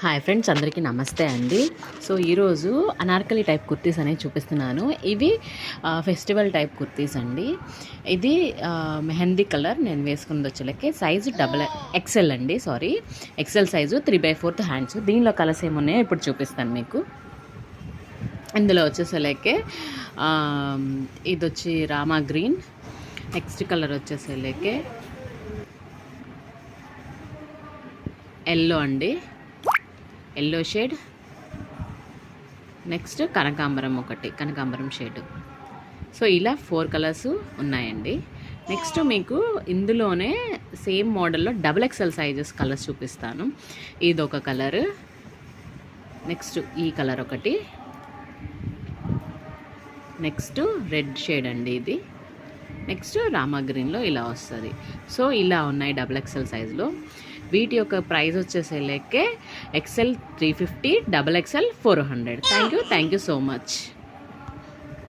Hi friends, అందరికీ నమస్తే అండి. సో ఈరోజు అనార్కలి టైప్ కుర్తీస్ అనేవి చూపిస్తున్నాను. ఇవి ఫెస్టివల్ టైప్ కుర్తీస్ అండి. ఇది మెహందీ కలర్. నేను వేసుకున్నది వచ్చేలకి సైజు XL అండి. XL size 3/4 hands. దీనిలో కలర్స్ ఏమున్నాయో ఇప్పుడు చూపిస్తాను మీకు. ఇందులో వచ్చేసరికి ఇది వచ్చి రామా గ్రీన్. నెక్స్ట్ కలర్ వచ్చేసరికి ఎల్లో అండి, ఎల్లో షేడ్. నెక్స్ట్ కనకాంబరం షేడ్. సో ఇలా 4 కలర్స్ ఉన్నాయండి. నెక్స్ట్ మీకు ఇందులోనే సేమ్ మోడల్లో XXL సైజెస్ కలర్స్ చూపిస్తాను. ఇది ఒక కలర్. నెక్స్ట్ ఈ కలర్ ఒకటి. నెక్స్ట్ రెడ్ షేడ్ అండి ఇది. నెక్స్ట్ రామా గ్రీన్లో ఇలా వస్తుంది. సో ఇలా ఉన్నాయి XXL సైజులో. వీటి యొక్క ప్రైస్ వచ్చేసరికి XL 350, XXL 400. Thank you so much.